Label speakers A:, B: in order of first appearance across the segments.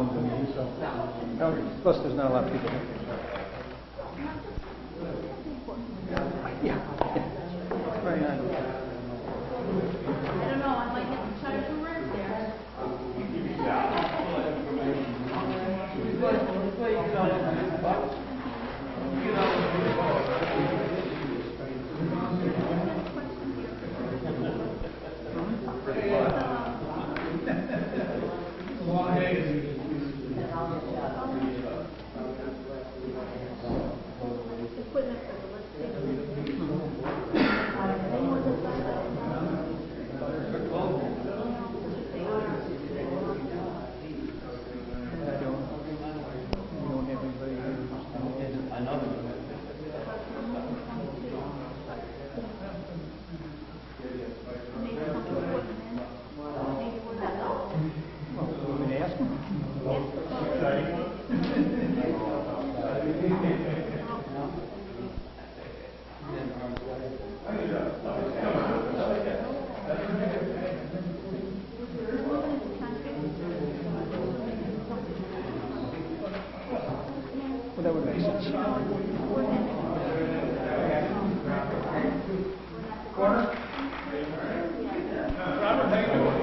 A: phones in here, so. No, plus, there's not a lot of people here. Yeah. Very nice.
B: I don't know, I might get to try to work there.
A: Well, that would make sense. Corner? Robert, how you doing?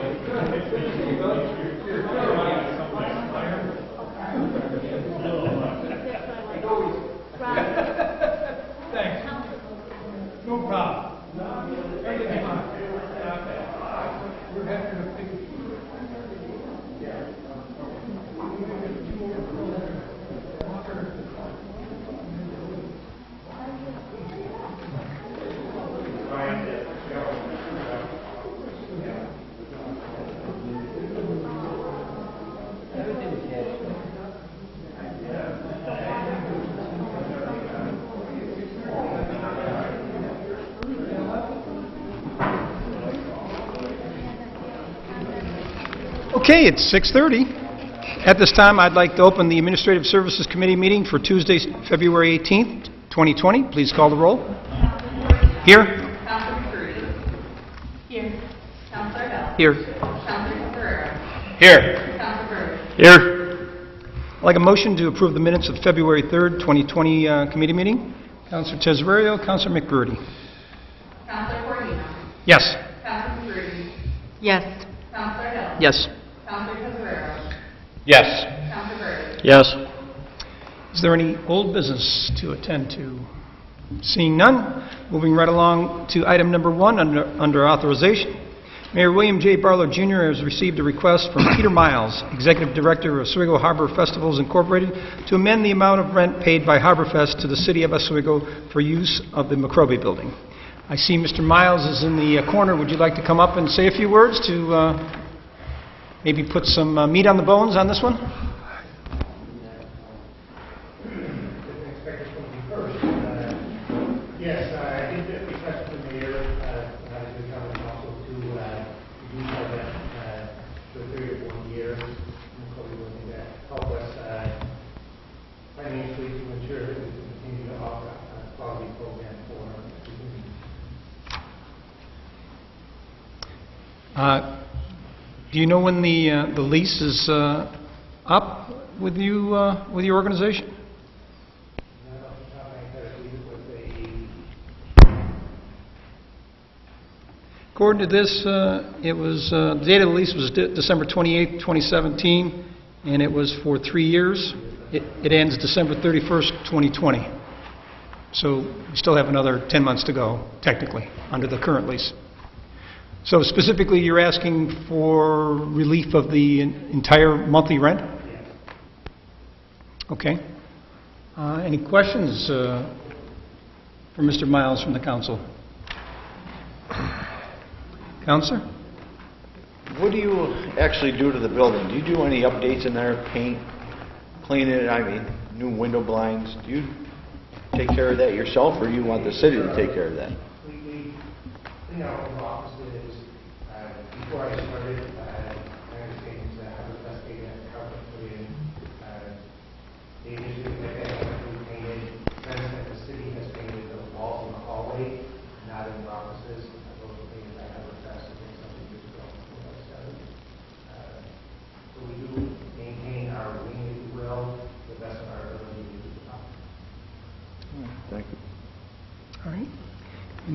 A: Thanks. No problem. Everything's fine. We're having a big... Okay, it's 6:30. At this time, I'd like to open the Administrative Services Committee meeting for Tuesday, February 18th, 2020. Please call the roll. Here.
B: Counselor McCurdy. Here. Counselor Hill.
A: Here.
B: Counselor Guerrero.
A: Here.
B: Counselor Burge.
A: Here. I'd like a motion to approve the minutes of February 3rd, 2020 committee meeting. Counselor Tesorio, Counselor McBurdy.
B: Counselor Cordino.
A: Yes.
B: Counselor McCurdy.
C: Yes.
B: Counselor Hill.
A: Yes.
B: Counselor Guerrero.
A: Yes.
B: Counselor Burge.
A: Yes. Is there any old business to attend to? Seeing none, moving right along to item number 1 under authorization. Mayor William J. Barlow Jr. has received a request from Peter Miles, Executive Director of Oswego Harbor Festivals Incorporated, to amend the amount of rent paid by HarborFest to the City of Oswego for use of the McRobey Building. I see Mr. Miles is in the corner. Would you like to come up and say a few words to maybe put some meat on the bones on this one?
D: Yes, I did get a request from the mayor, when I was in county council to use our rent for a period of 1 year. And so we're looking to help us financially to ensure that we can continue to offer a quality program for the community.
A: Do you know when the lease is up with you with your organization?
D: Not off the top of my head, I believe it was
A: According to this, it was the date of the lease was December 28th, 2017, and it was for 3 years. It ends December 31st, 2020. So we still have another 10 months to go, technically, under the current lease. So specifically, you're asking for relief of the entire monthly rent? Okay. Any questions for Mr. Miles from the council? Counselor?
E: What do you actually do to the building? Do you do any updates in there, paint, clean it, new window blinds? Do you take care of that yourself, or do you want the city to take care of that?
D: we clean our own offices. Before I started, my understanding is that HarborFest paid that carpet put in. They initially had that carpet painted. Since then, the city has painted the walls in the hallway, not in the offices. Those were painted by HarborFest, I think, some years ago. So we do maintain our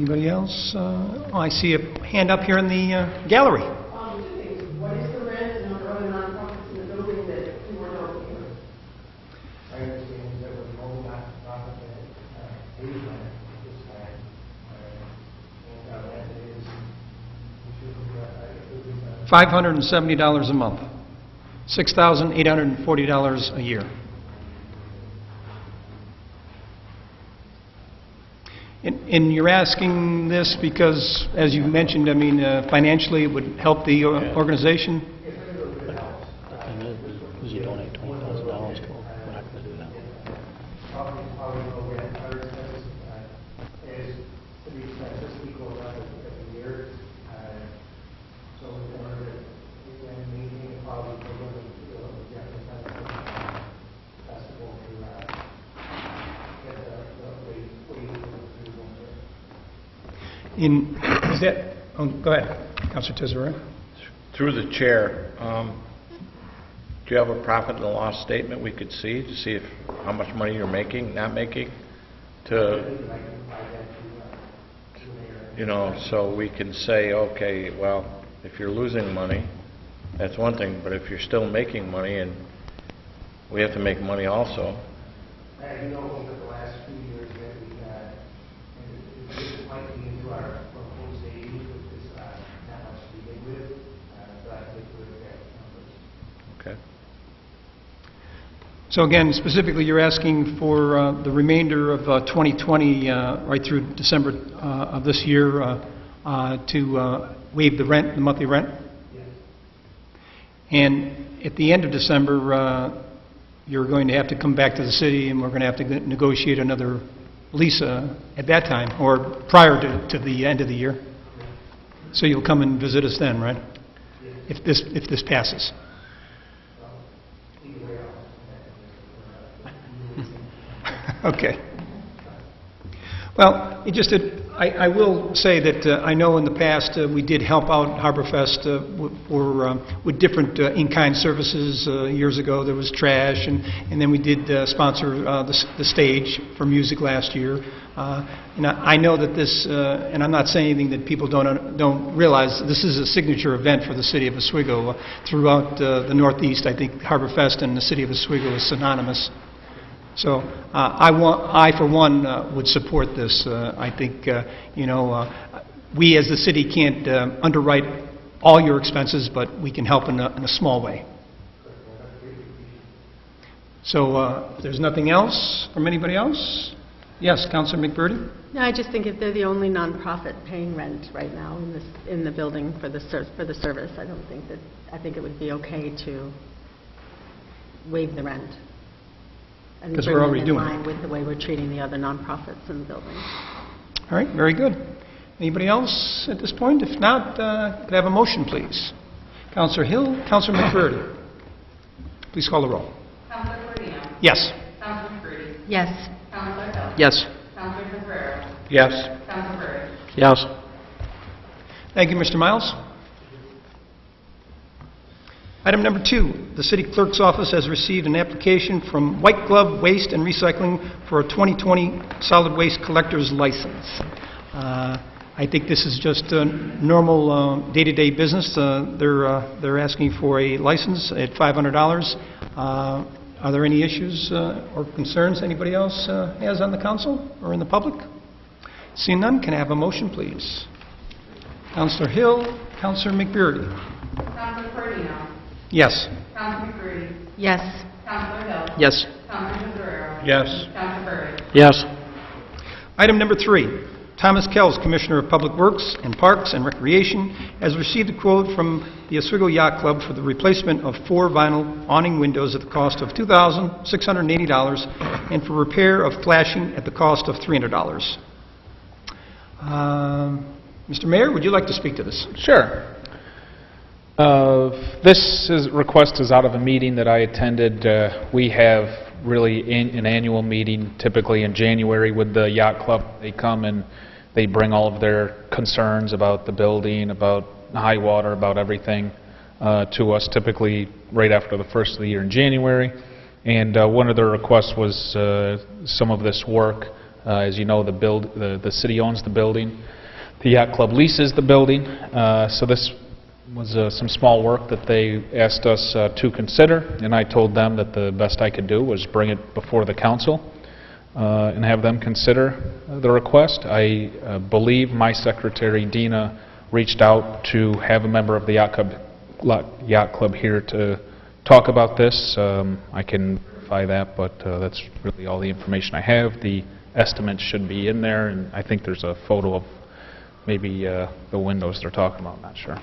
A: Anybody else? I see a hand up here in the gallery.
C: Two things. What is the rent and are there other nonprofits in the building that you are not paying?
D: My understanding is that we're the only not-for-profit that pays rent at this time. And our rent is,
A: $570 a month, $6,840 a year. And you're asking this because, as you mentioned, I mean, financially, it would help the organization?
F: The thing is you donate $20,000 to them, we're not gonna do that.
D: probably no rent, our expenses, is to be expenses equal every year. So in order to, maintain the quality of the festival to, get the way
A: Is that, oh, go ahead, Councilor Tesorero.
G: Through the chair, do you have a profit and loss statement we could see to see if, how much money you're making, not making? To, you know, so we can say, okay, well, if you're losing money, that's one thing, but if you're still making money, and we have to make money also.
D: I know over the last few years that we had, and this might be into our proposed savings, which is not much to begin with, but I think we're at numbers.
G: Okay.
A: So again, specifically, you're asking for the remainder of 2020, right through December of this year, to waive the rent, the monthly rent?
D: Yes.
A: And at the end of December, you're going to have to come back to the city, and we're going to have to negotiate another lease at that time, or prior to the end of the year. So you'll come and visit us then, right? If this passes. Okay. Well, it just, I will say that I know in the past we did help out Harborfest with different in-kind services. Years ago there was trash, and then we did sponsor the stage for music last year. And I know that this, and I'm not saying anything that people don't realize, this is a signature event for the city of Oswego. Throughout the Northeast, I think Harborfest and the city of Oswego is synonymous. So I for one, would support this. I think, we as the city can't underwrite all your expenses, but we can help in a small way. So if there's nothing else from anybody else? Yes, Councilor McBurney?
H: No, I just think if they're the only nonprofit paying rent right now in the building for the service, I think it would be okay to waive the rent. And
A: 'Cause we're already
H: bring
A: doing
H: them
A: it.
H: in line with the way we're treating the other nonprofits in the building.
A: All right, very good. Anybody else at this point? If not, could I have a motion, please? Councilor Hill, Councilor McBurney. Please call the roll.
B: Councilor Corino.
A: Yes.
B: Councilor McCurdy.
H: Yes.
B: Councilor Hill.
F: Yes.
B: Councilor Tesorero.
G: Yes.
B: Councilor Byrd.
F: Yes.
A: Thank you, Mr. Miles. Item number 2, the city clerk's office has received an application from White Glove Waste and Recycling for a 2020 solid waste collector's license. I think this is just a normal day-to-day business. They're asking for a license at $500. Are there any issues or concerns anybody else has on the council or in the public? Seeing none, can I have a motion, please? Councilor Hill, Councilor McBurney.
B: Councilor Corino.
A: Yes.
B: Councilor McCurdy.
H: Yes.
B: Councilor Hill.
F: Yes.
B: Councilor Tesorero.
G: Yes.
B: Councilor Byrd.
F: Yes.
A: Item number 3, Thomas Kells, Commissioner of Public Works and Parks and Recreation, has received a quote from the Oswego Yacht Club for the replacement of 4 vinyl awning windows at the cost of $2,680 and for repair of flashing at the cost of $300. Mr. Mayor, would you like to speak to this?
I: Sure. Request is out of a meeting that I attended. We have really an annual meeting, typically in January, with the yacht club. They come and they bring all of their concerns about the building, about high water, about everything to us, typically right after the first of the year in January. And one of their requests was some of this work As you know, the city owns the building. The yacht club leases the building, so this was some small work that they asked us to consider, and I told them that the best I could do was bring it before the council and have them consider the request. I believe my secretary, Dina, reached out to have a member of the yacht club here to talk about this. I can verify that, but that's really all the information I have. The estimates should be in there, and I think there's a photo of maybe the windows they're talking about, not sure.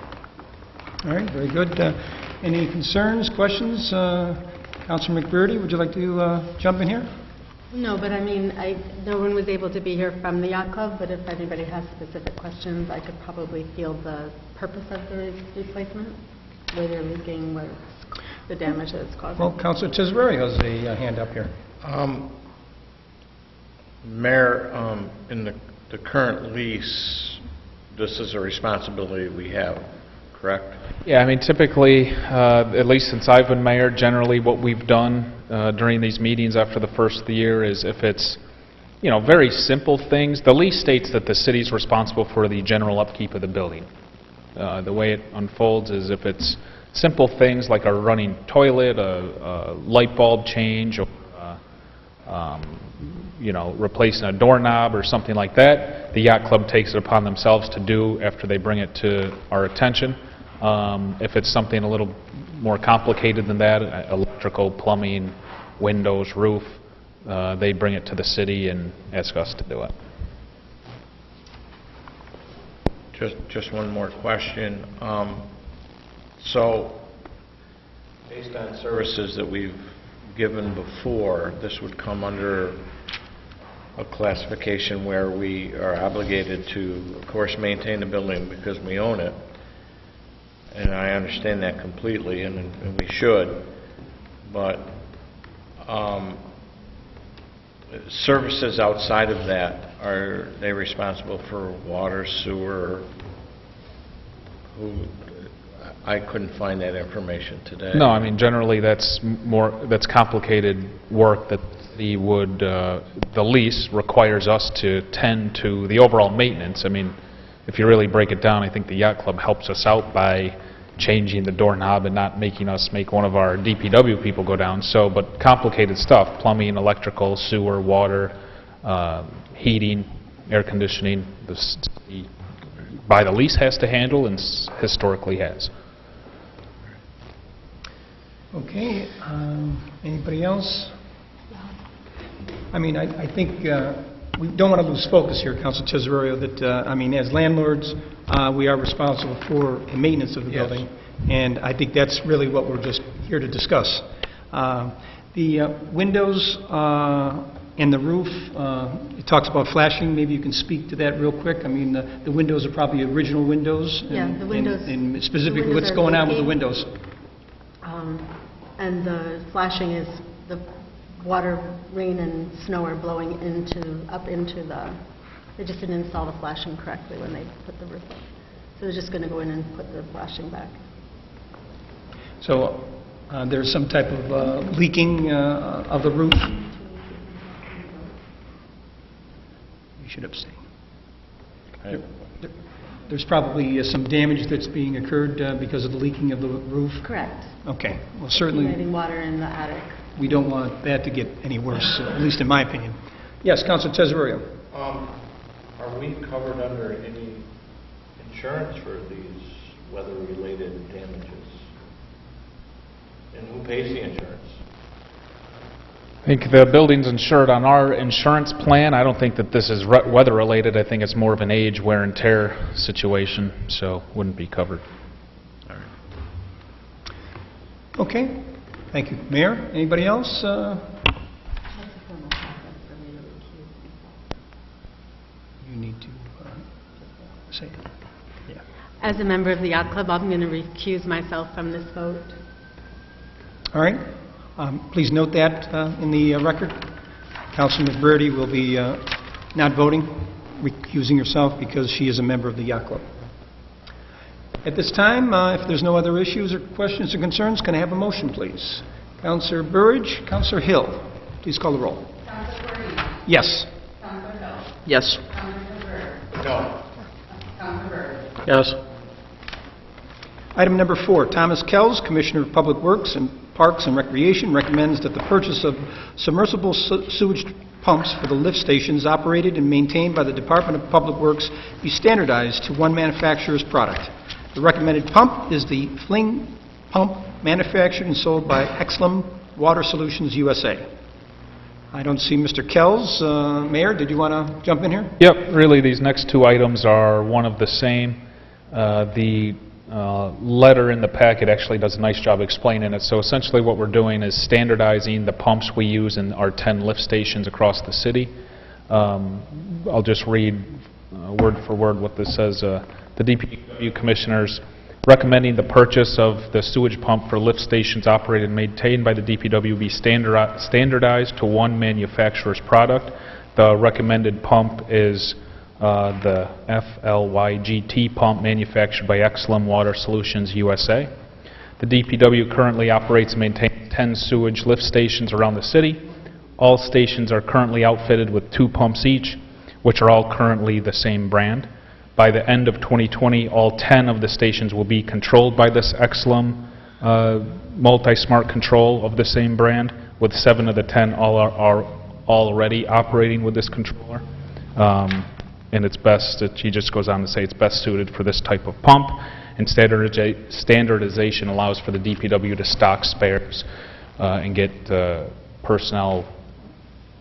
A: All right, very good. Any concerns, questions? Councilor McBurney, would you like to jump in here?
H: No, but I mean, no one was able to be here from the yacht club, but if anybody has specific questions, I could probably field the purpose of the replacement, where they're leaking, what the damage that it's causing.
A: Well, Councilor Tesorerio has a hand up here.
G: Mayor, in the current lease, this is a responsibility we have, correct?
I: Yeah, I mean, typically, at least since I've been mayor, generally what we've done during these meetings after the first of the year is if it's, very simple things, the lease states that the city's responsible for the general upkeep of the building. The way it unfolds is if it's simple things like a running toilet, a light bulb change, or replacing a doorknob or something like that, the yacht club takes it upon themselves to do after they bring it to our attention. If it's something a little more complicated than that, electrical, plumbing, windows, roof, they bring it to the city and ask us to do it.
G: Just one more question. So, based on services that we've given before, this would come under a classification where we are obligated to, of course, maintain the building because we own it. And I understand that completely, and we should. But services outside of that, are they responsible for water, sewer? I couldn't find that information today.
I: No, I mean, generally that's complicated work that the lease requires us to tend to the overall maintenance. I mean, if you really break it down, I think the yacht club helps us out by changing the doorknob and not making us make one of our DPW people go down. So, but complicated stuff, plumbing, electrical, sewer, water, heating, air conditioning, by the lease has to handle and historically has.
A: Okay, anybody else? I mean, I think we don't want to lose focus here, Councilor Tesorerio, that, as landlords, we are responsible for the maintenance of the building, and I think that's really what we're just here to discuss. The windows and the roof, it talks about flashing. Maybe you can speak to that real quick. I mean, the windows are probably original windows.
H: Yeah, the windows.
A: And specifically,
H: the windows
A: what's
H: are
A: going on with the
H: leaking.
A: windows?
H: And the flashing is the water, rain, and snow are blowing up into the. They just didn't install the flashing correctly when they put the roof up. So they're just going to go in and put the flashing back.
A: So there's some type of leaking of the roof? You should abstain. There's probably some damage that's being occurred because of the leaking of the roof?
H: Correct.
A: Okay. Well, certainly,
H: Accumulating water in the attic.
A: we don't want that to get any worse, at least in my opinion. Yes, Councilor Tesorerio.
J: Are we covered under any insurance for these weather-related damages? And who pays the insurance?
I: I think the building's insured on our insurance plan. I don't think that this is weather-related. I think it's more of an age wear and tear situation, so wouldn't be covered.
G: All right.
A: Okay. Thank you. Mayor, anybody else? You need to say it. Yeah.
H: As a member of the yacht club, I'm going to recuse myself from this vote.
A: All right. Please note that in the record. Councilman McBurney will be not voting, recusing herself because she is a member of the yacht club. At this time, if there's no other issues or questions or concerns, can I have a motion, please? Councilor Burridge, Councilor Hill, please call the roll.
B: Councilor Corino?
A: Yes.
B: Councilor
F: Yes.
B: Councilor Cabrera.
J: No.
B: Councilor Byrd.
F: Yes.
A: Item number 4, Thomas Kells, Commissioner of Public Works and Parks and Recreation, recommends that the purchase of submersible sewage pumps for the lift stations operated and maintained by the Department of Public Works be standardized to one manufacturer's product. The recommended pump is the Fling pump manufactured and sold by Exlum Water Solutions USA. I don't see Mr. Kells. Mayor, did you want to jump in here?
I: Yep, really, these next two items are one of the same. The letter in the packet actually does a nice job explaining it. So essentially what we're doing is standardizing the pumps we use in our 10 lift stations across the city. I'll just read word for word what this says. The DPW Commissioners recommending the purchase of the sewage pump for lift stations operated and maintained by the DPW be standardized to one manufacturer's product. The recommended pump is the FLYGT pump manufactured by Exlum Water Solutions USA. The DPW currently operates and maintains 10 sewage lift stations around the city. All stations are currently outfitted with 2 pumps each, which are all currently the same brand. By the end of 2020, all 10 of the stations will be controlled by this Exlum multi-smart control of the same brand, with 7 of the 10 are already operating with this controller. And it's best, he just goes on to say it's best suited for this type of pump, and standardization allows for the DPW to stock spares and get personnel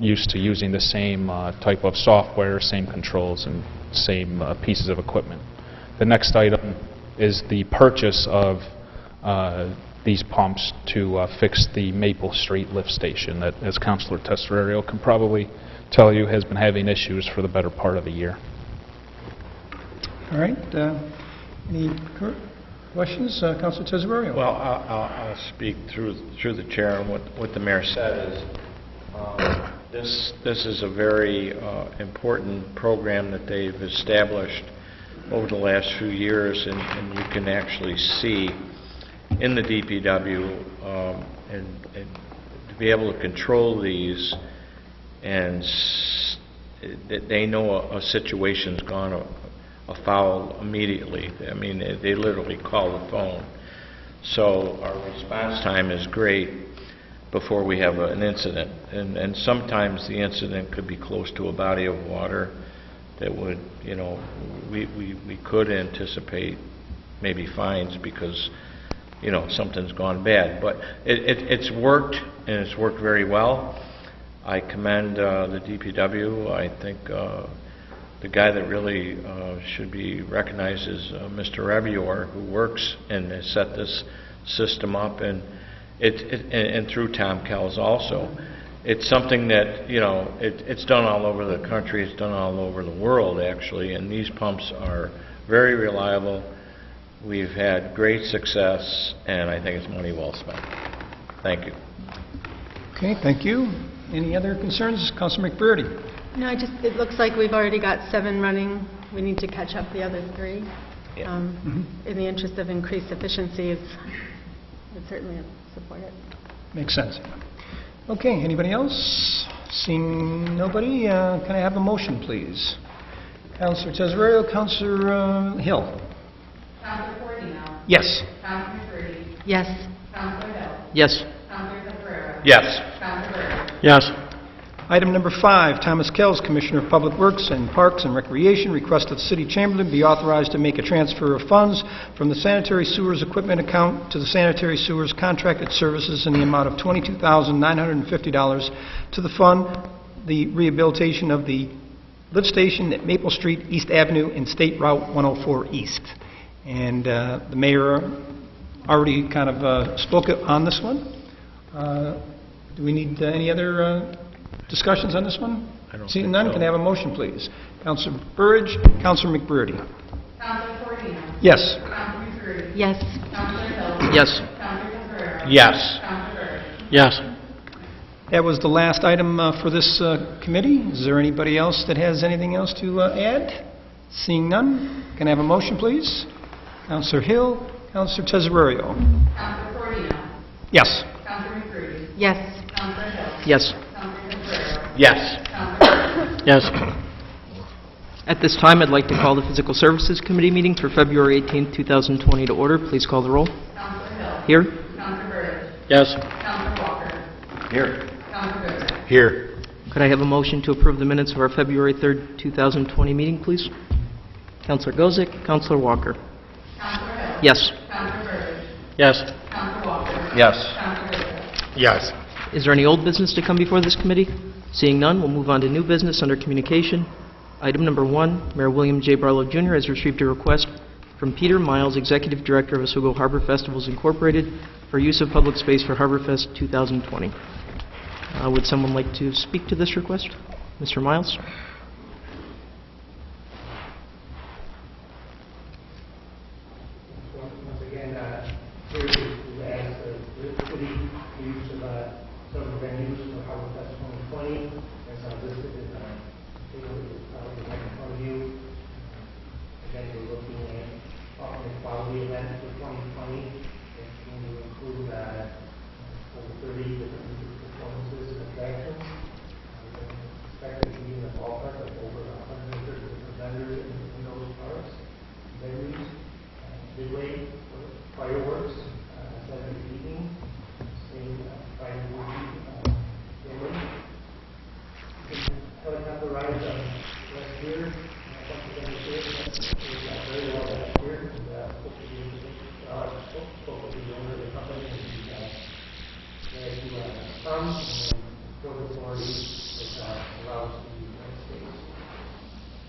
I: used to using the same type of software, same controls, and same pieces of equipment. The next item is the purchase of these pumps to fix the Maple Street lift station that, as Councilor Tesorerio can probably tell you, has been having issues for the better part of the year.
A: All right. Any questions? Councilor Tesorerio?
G: Well, I'll speak through the chair, and what the mayor said is this is a very important program that they've established over the last few years, and you can actually see in the DPW and to be able to control these, and they know a situation's gone afoul immediately. I mean, they literally call the phone. So our response time is great before we have an incident. And sometimes the incident could be close to a body of water that would, you know, we could anticipate maybe fines because, you know, something's gone bad. But it's worked, and it's worked very well. I commend the DPW. I think the guy that really should be recognized is Mr. Revior, who works and has set this system up, and and through Tom Kells also. It's something that, you know, it's done all over the country. It's done all over the world, actually, and these pumps are very reliable. We've had great success, and I think it's money well spent. Thank you.
A: Okay, thank you. Any other concerns? Councilor McBurney?
H: No, it looks like we've already got 7 running. We need to catch up the other 3.
G: Yeah.
H: In the interest of increased efficiencies, would certainly support it.
A: Makes sense. Okay, anybody else? Seeing nobody, can I have a motion, please? Councilor Tesorerio, Councilor Hill.
B: Councilor Corradino.
A: Yes.
B: Councilor McBurney.
H: Yes.
B: Councilor Hill.
F: Yes.
B: Councilor Cabrera.
G: Yes.
B: Councilor Byrd.
F: Yes.
A: Item number 5, Thomas Kells, Commissioner of Public Works and Parks and Recreation, requests that the City Chamberlain be authorized to make a transfer of funds from the sanitary sewers equipment account to the sanitary sewers contracted services in the amount of $22,950 to the fund the rehabilitation of the lift station at Maple Street, East Avenue, and State Route 104 East. And the mayor already kind of spoke on this one. Do we need any other discussions on this one? Seeing none, can I have a motion, please? Councilor Burridge, Councilor McBurney.
B: Councilor Corradino.
A: Yes.
B: Councilor McBurney.
H: Yes.
B: Councilor Hill.
F: Yes.
B: Councilor Cabrera.
G: Yes.
B: Councilor Byrd.
F: Yes.
A: That was the last item for this committee. Is there anybody else that has anything else to add? Seeing none, can I have a motion, please? Councilor Hill, Councilor Tesorerio.
B: Councilor Corradino.
A: Yes.
B: Councilor McBurney.
H: Yes.
B: Councilor Hill.
F: Yes.
B: Councilor Cabrera.
G: Yes.
B: Councilor Byrd.
F: Yes.
K: At this time, I'd like to call the Physical Services Committee meeting for February 18th, 2020 to order. Please call the roll.
B: Counselor Hill.
K: Here.
B: Counselor Burdick.
F: Yes.
B: Counselor Walker.
E: Here.
B: Counselor Goodman.
G: Here.
K: Could I have a motion to approve the minutes of our February 3rd, 2020 meeting, please? Counselor Gozick, Counselor Walker.
B: Counselor Hill.
K: Yes.
B: Counselor Burdick.
F: Yes.
B: Counselor Walker.
G: Yes.
B: Counselor Goodman.
G: Yes.
K: Is there any old business to come before this committee? Seeing none, we'll move on to new business under communication. Item number 1, Mayor William J. Barlow Jr. has received a request from Peter Miles, Executive Director of Oswego Harbor Festivals Incorporated, for use of public space for Harbor Fest 2020. Would someone like to speak to this request? Mr. Miles?
D: Once again, here to ask the city to use several venues for Harbor Fest 2020, as I listed in the table that is probably right in front of you. Again, we're looking at offering a quality event for 2020. It's going to include over 30 different music performances and attractions. Expected to be in the ballpark of over 130 different vendors in those parks. Venues, midway, fireworks, 7 evening, same fireworks, helicopter rides last year. Once again, this year, we got very well last year, and hope to be the owner of the company, and glad to come and build authority that allows us to use that space.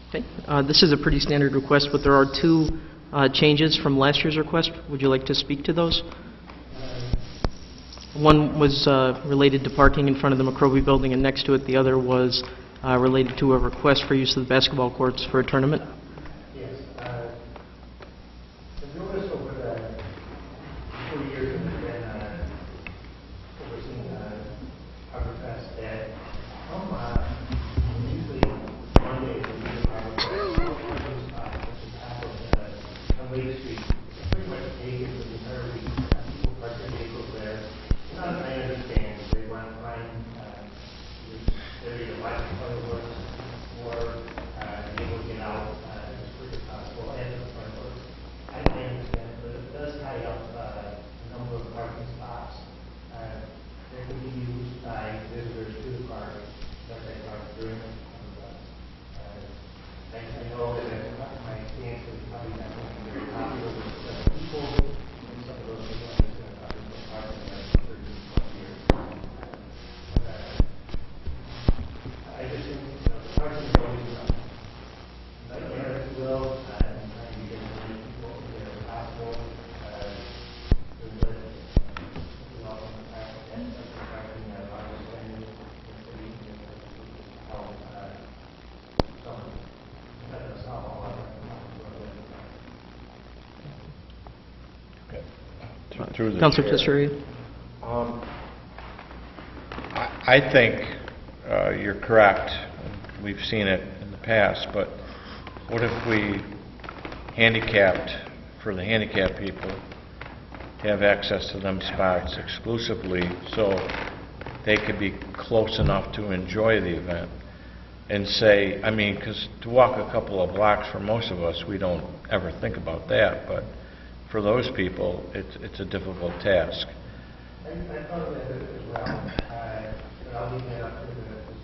K: Okay. This is a pretty standard request, but there are 2 changes from last year's request. Would you like to speak to those? One was related to parking in front of the McRobey Building, and next to it, the other was related to a request for use of the basketball courts for a tournament.
D: Yes. I've noticed over the 4 years that I've been overseeing Harbor Fest that usually Monday is the Harbor Fest, which is on Lake Street. It's pretty much taken for the entire week. People park their vehicles there. I understand they want to find area to watch the fireworks or be able to get out as quick as possible and the fireworks. I understand, but it does tie up a number of parking spots that can be used by visitors to the park that they park during the I know that my stance is probably not going to be very popular with some people, and some of those people are just going to probably go parking there for 30 years. I just think, the parking is always a nightmare, if you will, and trying to get as many people in there as possible. There's a lot of practice and parking that I understand in the city, how some that's not all I
G: Through the
K: Counselor
G: chair.
K: Testoria?
G: I think you're correct. We've seen it in the past, but what if we handicapped, for the handicapped people, have access to them spots exclusively so they could be close enough to enjoy the event? And say, I mean, because to walk a couple of blocks for most of us, we don't ever think about that, but for those people, it's a difficult task.
D: I thought of that as well, but I'll leave that up to the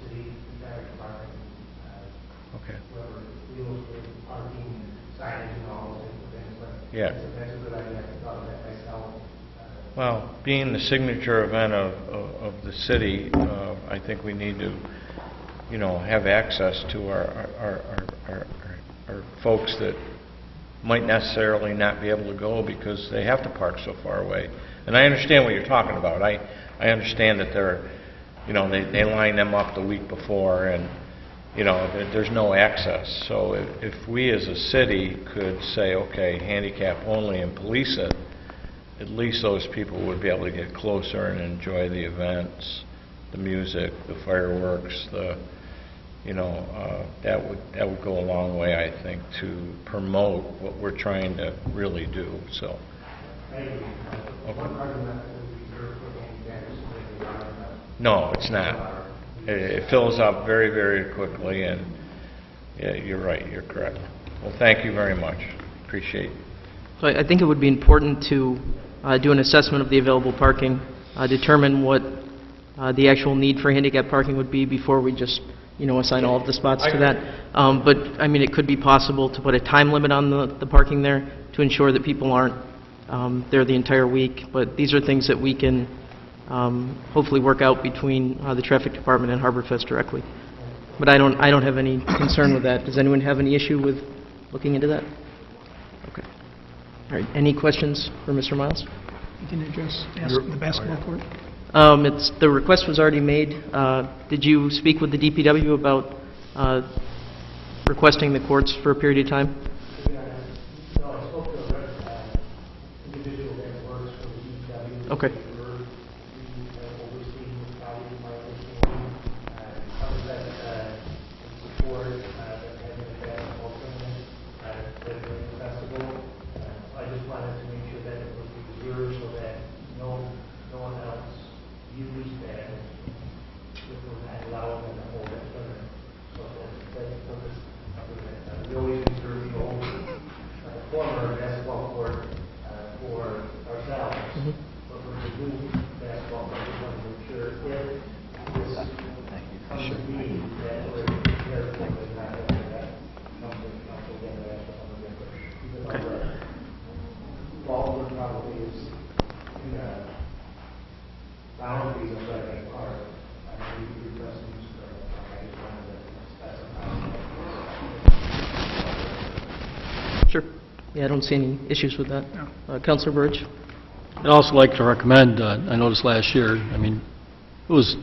D: city department,
G: Okay.
D: whoever deals with parking, signage, and all those different things. But
G: Yeah.
D: that's a good idea. I thought of that myself.
G: Well, being the signature event of the city, I think we need to, have access to our folks that might necessarily not be able to go because they have to park so far away. And I understand what you're talking about. I understand that they line them up the week before and, there's no access. So if we as a city could say, okay, handicap only and police it, at least those people would be able to get closer and enjoy the events, the music, the fireworks, that would go a long way, I think, to promote what we're trying to really do. So,
D: Maybe. One argument that would be reserved for handicappers, maybe not.
G: no, it's not. It fills up very, very quickly, and Yeah, you're right, you're correct. Well, thank you very much. Appreciate it.
K: So I think it would be important to do an assessment of the available parking, determine what the actual need for handicap parking would be before we just, assign all of the spots to that. But, I mean, it could be possible to put a time limit on the parking there to ensure that people aren't there the entire week. But these are things that we can hopefully work out between the traffic department and HarborFest directly. But I don't have any concern with that. Does anyone have any issue with looking into that? Okay. All right, any questions for Mr. Miles?
A: You can ask the basketball court.
K: The request was already made. Did you speak with the DPW about requesting the courts for a period of time?
D: No, I spoke to a individual that works for the DPW.
K: Okay.
D: Overseeing the county, my understanding, covers that support that having a basketball tournament at the festival. I just wanted to make sure that it was reserved so that no one else used that if we're not allowing them to hold that tournament. So that's the purpose of it. We always reserve the old former basketball court for ourselves. But when we do basketball court, we want to make sure if this comes to be that we're careful and not having that come to council again or ask for something different. Even though the ball would probably is in the boundaries of that park. I mean, we request them to I just wanted to specify.
K: Sure. Yeah, I don't see any issues with that.
A: No.
K: Councilor Burge?
F: I'd also like to recommend, I noticed last year, I mean, it was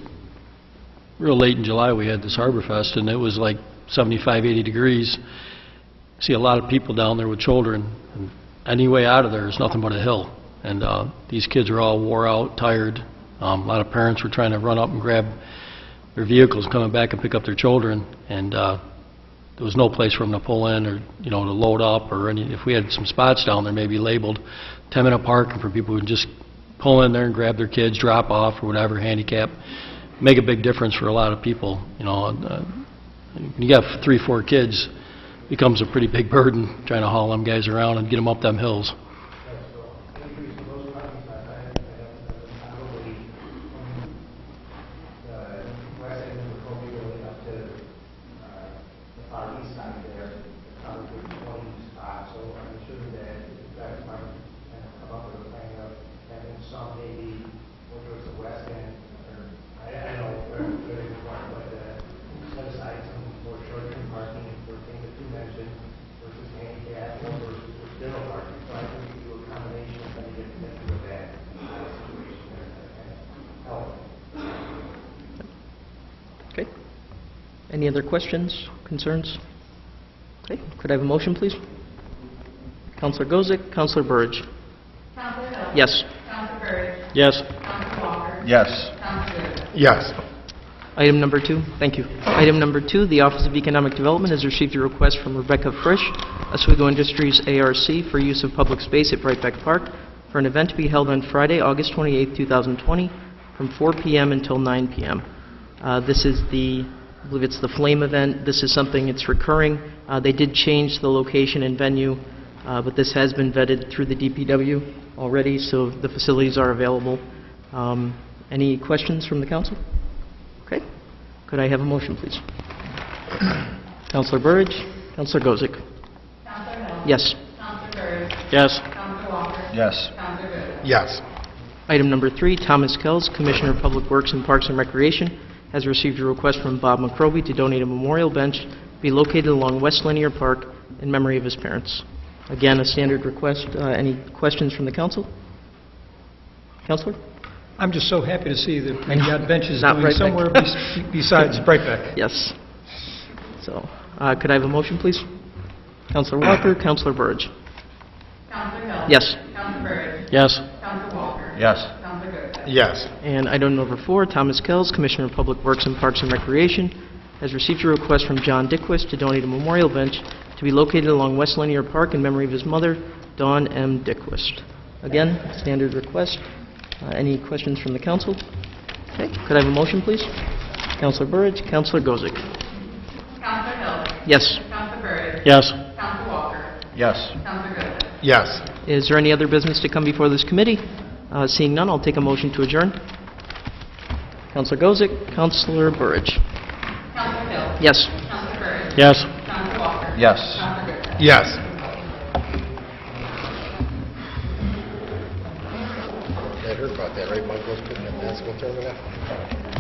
F: real late in July we had this HarborFest, and it was like 75, 80 degrees. See a lot of people down there with children, and any way out of there is nothing but a hill. And these kids are all wore out, tired. A lot of parents were trying to run up and grab their vehicles, coming back and pick up their children, and there was no place for them to pull in or, to load up or any. If we had some spots down there, maybe labeled 10-minute parking for people who would just pull in there and grab their kids, drop off or whatever, handicap, make a big difference for a lot of people. When you got 3, 4 kids, it becomes a pretty big burden trying to haul them guys around and get them up them hills.
K: Okay. Any other questions, concerns? Okay. Could I have a motion, please? Councilor Gozick, Councilor Burge.
B: Councilor Hill.
K: Yes.
B: Councilor Burge.
F: Yes.
B: Councilor Walker.
E: Yes.
B: Councilor Rivera.
E: Yes.
K: Item number 2, thank you. Item number 2, the Office of Economic Development has received a request from Rebecca Frisch, Oswego Industries ARC, for use of public space at Brightbeck Park for an event to be held on Friday, August 28, 2020, from 4 p.m. until 9 p.m. This is I believe it's the Flame event. This is something, it's recurring. They did change the location and venue, but this has been vetted through the DPW already, so the facilities are available. Any questions from the council? Okay. Could I have a motion, please? Councilor Burge, Councilor Gozick.
B: Councilor Hill.
K: Yes.
B: Councilor Burge.
F: Yes.
B: Councilor Walker.
E: Yes.
B: Councilor Rivera.
E: Yes.
K: Item number 3, Thomas Kells, Commissioner of Public Works and Parks and Recreation, has received a request from Bob McCroby to donate a memorial bench to be located along West Linear Park in memory of his parents. Again, a standard request. Any questions from the council? Councilor?
A: I'm just so happy to see that
K: I
A: we've
K: know.
A: got benches
K: Not
A: going
K: Brightbeck.
A: somewhere besides Brightbeck.
K: Yes. So, could I have a motion, please? Councilor Walker, Councilor Burge.
B: Councilor Hill.
K: Yes.
B: Councilor Burge.
F: Yes.
B: Councilor Walker.
E: Yes.
B: Councilor Rivera.
E: Yes.
K: And item number 4, Thomas Kells, Commissioner of Public Works and Parks and Recreation, has received a request from John Dickwist to donate a memorial bench to be located along West Linear Park in memory of his mother, Dawn M. Dickwist. Again, standard request. Any questions from the council? Okay, could I have a motion, please? Councilor Burge, Councilor Gozick.
B: Councilor Hill.
K: Yes.
B: Counselor Burris.
F: Yes.
B: Counselor Walker.
G: Yes.
B: Counselor Goodson.
J: Yes.
K: Is there any other business to come before this committee? Seeing none, I'll take a motion to adjourn. Counselor Gozick, Counselor Burridge.
B: Counselor Hill.
K: Yes.
B: Counselor Burris.
F: Yes.
B: Counselor Walker.
G: Yes.
B: Counselor Goodson.
J: Yes. I heard about that, right? Michael's putting that basketball tournament out.